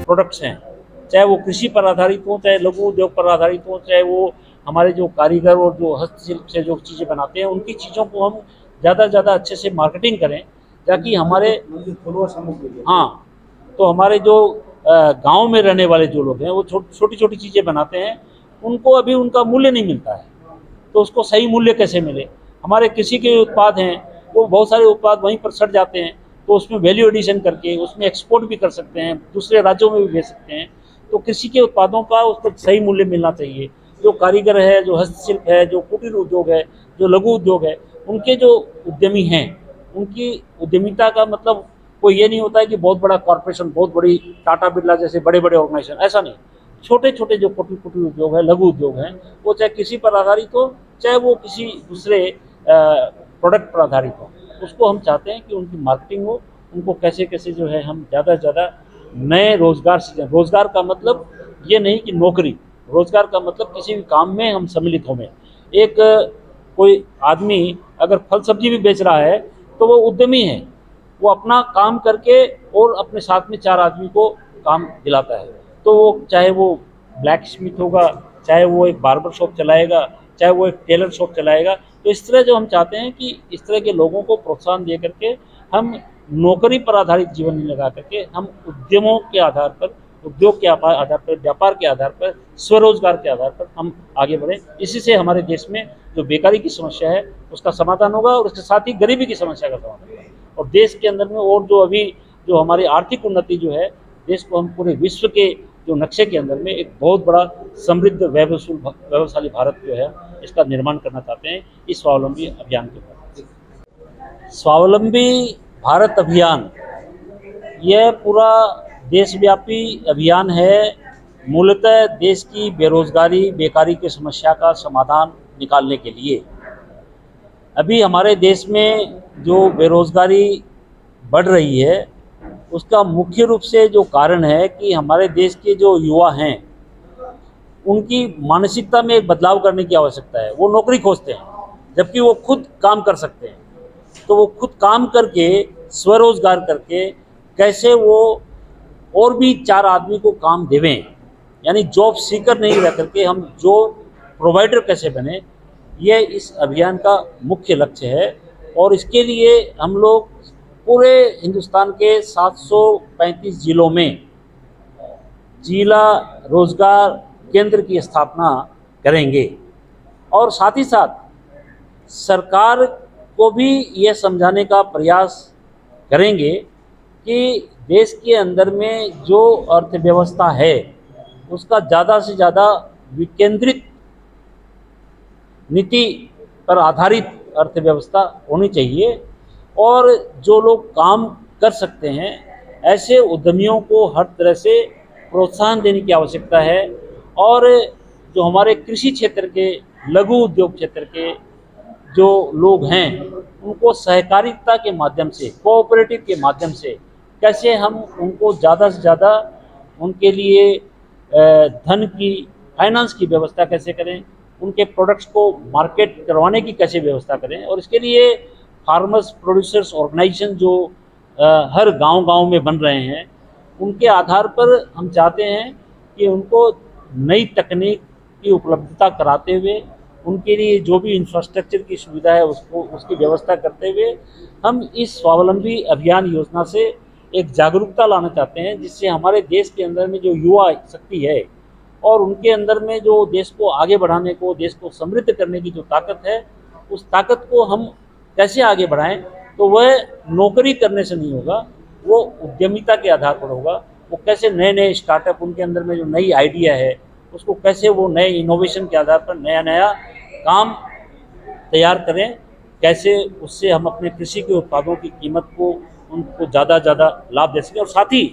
Products हैं, चाहे वो कृषि पर आधारित हो, चाहे लघु उद्योग पर आधारित हो, चाहे वो हमारे जो कारीगर और जो हस्तशिल्प से जो चीज़ें बनाते हैं, उनकी चीज़ों को हम ज़्यादा से ज़्यादा अच्छे से मार्केटिंग करें, ताकि हमारे हाँ, तो हमारे जो गांव में रहने वाले जो लोग हैं वो छोटी छोटी चीज़ें बनाते हैं, उनको अभी उनका मूल्य नहीं मिलता है, तो उसको सही मूल्य कैसे मिले। हमारे कृषि के उत्पाद हैं वो बहुत सारे उत्पाद वहीं पर सड़ जाते हैं, तो उसमें वैल्यू एडिशन करके उसमें एक्सपोर्ट भी कर सकते हैं, दूसरे राज्यों में भी भेज सकते हैं। तो कृषि के उत्पादों का उसको सही मूल्य मिलना चाहिए। जो कारीगर है, जो हस्तशिल्प है, जो कुटीर उद्योग है, जो लघु उद्योग है, उनके जो उद्यमी हैं, उनकी उद्यमिता का मतलब कोई ये नहीं होता है कि बहुत बड़ा कॉर्पोरेशन, बहुत बड़ी टाटा बिरला जैसे बड़े बड़े ऑर्गेनाइजेशन, ऐसा नहीं। छोटे छोटे जो कुटीर उद्योग है, लघु उद्योग हैं, वो चाहे किसी पर आधारित हो, चाहे वो किसी दूसरे प्रोडक्ट पर आधारित हो, उसको हम चाहते हैं कि उनकी मार्केटिंग हो, उनको कैसे कैसे जो है हम ज़्यादा से ज़्यादा नए रोजगार से। रोजगार का मतलब ये नहीं कि नौकरी, रोजगार का मतलब किसी भी काम में हम सम्मिलित हों। एक कोई आदमी अगर फल सब्जी भी बेच रहा है तो वो उद्यमी है, वो अपना काम करके और अपने साथ में 4 आदमी को काम दिलाता है। तो वो चाहे वो ब्लैक स्मिथ होगा, चाहे वो एक बार्बर शॉप चलाएगा, चाहे वो एक टेलर शॉप चलाएगा। तो इस तरह जो हम चाहते हैं कि इस तरह के लोगों को प्रोत्साहन दे करके हम नौकरी पर आधारित जीवन नहीं लगा करके हम उद्यमों के आधार पर, उद्योग के आधार पर, व्यापार के आधार पर, स्वरोजगार के आधार पर हम आगे बढ़ें। इसी से हमारे देश में जो बेकारी की समस्या है उसका समाधान होगा और उसके साथ ही गरीबी की समस्या का समाधान होगा। और देश के अंदर में और जो अभी जो हमारी आर्थिक उन्नति जो है, देश को हम पूरे विश्व के जो नक्शे के अंदर में एक बहुत बड़ा समृद्ध वैभवशाली भारत जो है इसका निर्माण करना चाहते हैं इस स्वावलंबी अभियान के बाद। स्वावलंबी भारत अभियान यह पूरा देशव्यापी अभियान है, मूलतः देश की बेरोजगारी, बेकारी की समस्या का समाधान निकालने के लिए। अभी हमारे देश में जो बेरोजगारी बढ़ रही है उसका मुख्य रूप से जो कारण है कि हमारे देश के जो युवा हैं उनकी मानसिकता में एक बदलाव करने की आवश्यकता है। वो नौकरी खोजते हैं जबकि वो खुद काम कर सकते हैं, तो वो खुद काम करके स्वरोजगार करके कैसे वो और भी 4 आदमी को काम देवें, यानी जॉब सीकर नहीं रह करके हम जॉब प्रोवाइडर कैसे बने, ये इस अभियान का मुख्य लक्ष्य है। और इसके लिए हम लोग पूरे हिंदुस्तान के 735 जिलों में जिला रोजगार केंद्र की स्थापना करेंगे और साथ ही साथ सरकार को भी ये समझाने का प्रयास करेंगे कि देश के अंदर में जो अर्थव्यवस्था है उसका ज़्यादा से ज़्यादा विकेंद्रित नीति पर आधारित अर्थव्यवस्था होनी चाहिए और जो लोग काम कर सकते हैं ऐसे उद्यमियों को हर तरह से प्रोत्साहन देने की आवश्यकता है। और जो हमारे कृषि क्षेत्र के, लघु उद्योग क्षेत्र के जो लोग हैं उनको सहकारिता के माध्यम से, कोऑपरेटिव के माध्यम से कैसे हम उनको ज़्यादा से ज़्यादा उनके लिए धन की, फाइनेंस की व्यवस्था कैसे करें, उनके प्रोडक्ट्स को मार्केट करवाने की कैसे व्यवस्था करें। और इसके लिए फार्मर्स प्रोड्यूसर्स ऑर्गेनाइजेशन जो हर गांव-गांव में बन रहे हैं, उनके आधार पर हम चाहते हैं कि उनको नई तकनीक की उपलब्धता कराते हुए, उनके लिए जो भी इंफ्रास्ट्रक्चर की सुविधा है उसको, उसकी व्यवस्था करते हुए हम इस स्वावलंबी अभियान योजना से एक जागरूकता लाना चाहते हैं, जिससे हमारे देश के अंदर में जो युवा शक्ति है और उनके अंदर में जो देश को आगे बढ़ाने को, देश को समृद्ध करने की जो ताकत है, उस ताकत को हम कैसे आगे बढ़ाएं। तो वह नौकरी करने से नहीं होगा, वो उद्यमिता के आधार पर होगा। वो कैसे नए नए स्टार्टअप, उनके अंदर में जो नई आइडिया है उसको कैसे वो नए इनोवेशन के आधार पर नया नया काम तैयार करें, कैसे उससे हम अपने कृषि के उत्पादों की कीमत को, उनको ज़्यादा लाभ दे सकें। और साथ ही